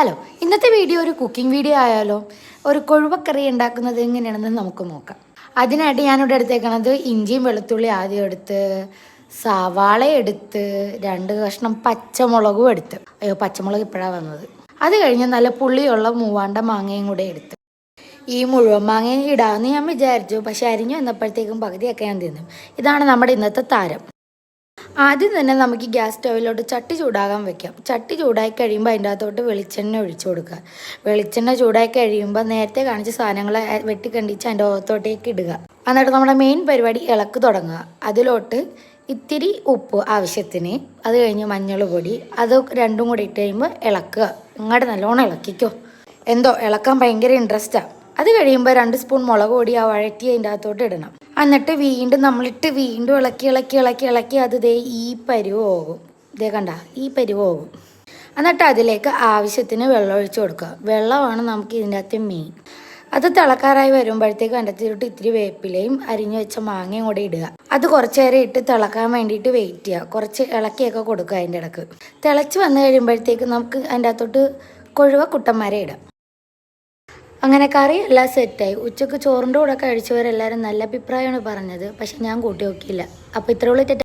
Hello, ഇന്നത്തെ video ഒരു cooking video ആയാലോ? ഒരു കൊഴുവക്കറി ഉണ്ടാക്കുന്നത് എങ്ങനെയാണെന്ന് നമുക്ക് നോക്കാം. അതിനായിട്ട് ഞാനിവിടെ എടുത്തേക്കണത് ഇഞ്ചിയും വെളുത്തുള്ളി ആദ്യം എടുത്ത്, സവാള എടുത്ത്, 2 കഷ്ണം പച്ചമുളകും എടുത്ത്. അയ്യോ, പച്ചമുളക് ഇപ്പോഴാണ് വന്നത്. അത് കഴിഞ്ഞ് നല്ല പുളിയുള്ള മൂവാണ്ട മാങ്ങയും കൂടെ എടുത്ത്. ഈ മുഴുവൻ മാങ്ങയും ഇടാമെന്ന് ഞാൻ വിചാരിച്ചു, പക്ഷെ അരിഞ്ഞു വന്നപ്പോഴത്തേക്കും പകുതിയൊക്കെ ഞാൻ തിന്നു. ഇതാണ് നമ്മുടെ ഇന്നത്തെ താരം. ആദ്യം തന്നെ നമുക്ക് ഗ്യാസ് സ്റ്റൗവിലോട്ട് ചട്ടി ചൂടാകാൻ വെക്കാം. ചട്ടി ചൂടായി കഴിയുമ്പോൾ അതിൻ്റെ അകത്തോട്ട് വെളിച്ചെണ്ണ ഒഴിച്ചു കൊടുക്കുക. വെളിച്ചെണ്ണ ചൂടായി കഴിയുമ്പോൾ നേരത്തെ കാണിച്ച സാധനങ്ങൾ വെട്ടിക്കണ്ടിച്ച് അതിൻ്റെ അകത്തോട്ടേക്ക് ഇടുക. എന്നിട്ട് നമ്മുടെ മെയിൻ പരിപാടി ഇളക്ക് തുടങ്ങുക. അതിലോട്ട് ഇത്തിരി ഉപ്പ് ആവശ്യത്തിന്, അത് കഴിഞ്ഞ് മഞ്ഞൾ പൊടി, അത് രണ്ടും കൂടി ഇട്ട് കഴിയുമ്പോൾ ഇളക്കുക. ഇങ്ങോട്ട് നല്ലോണം ഇളക്കിക്കോ. എന്തോ ഇളക്കാൻ ഭയങ്കര ഇൻട്രസ്റ്റാണ്. അത് കഴിയുമ്പോൾ 2 സ്പൂൺ മുളക് പൊടി ആ വഴറ്റി അതിൻ്റെ അകത്തോട്ട് ഇടണം. എന്നിട്ട് വീണ്ടും ഇളക്കി ഇളക്കി ഇളക്കി ഇളക്കി അത് ഈ പരുവ് പോകും. കണ്ട ഈ പരുവ് പോകും. എന്നിട്ട് അതിലേക്ക് ആവശ്യത്തിന് വെള്ളം ഒഴിച്ചു കൊടുക്കുക. വെള്ളമാണ് നമുക്ക് ഇതിൻ്റെ അകത്ത് മെയിൻ. അത് തിളക്കാറായി വരുമ്പോഴത്തേക്കും അതിൻ്റെ അകത്തോട്ട് ഇത്തിരി വേപ്പിലയും അരിഞ്ഞു വെച്ച മാങ്ങയും കൂടെ ഇടുക. അത് കുറച്ച് നേരം ഇട്ട് തിളക്കാൻ വേണ്ടിയിട്ട് വെയിറ്റ് ചെയ്യുക. കുറച്ച് ഇളക്കിയൊക്കെ കൊടുക്കുക. അതിൻ്റെ ഇടക്ക് തിളച്ച് വന്നു കഴിയുമ്പോഴത്തേക്ക് നമുക്ക് അതിൻ്റെ അകത്തോട്ട് കൊഴുവ കുട്ടന്മാരെ ഇടാം. അങ്ങനെ കറി എല്ലാം സെറ്റായി. ഉച്ചക്ക് ചോറിൻ്റെ കൂടെ കഴിച്ചവരെല്ലാവരും നല്ല അഭിപ്രായമാണ് പറഞ്ഞത്. പക്ഷെ ഞാൻ കൂട്ടി നോക്കിയില്ല. അപ്പോൾ ഇത്രയുള്ള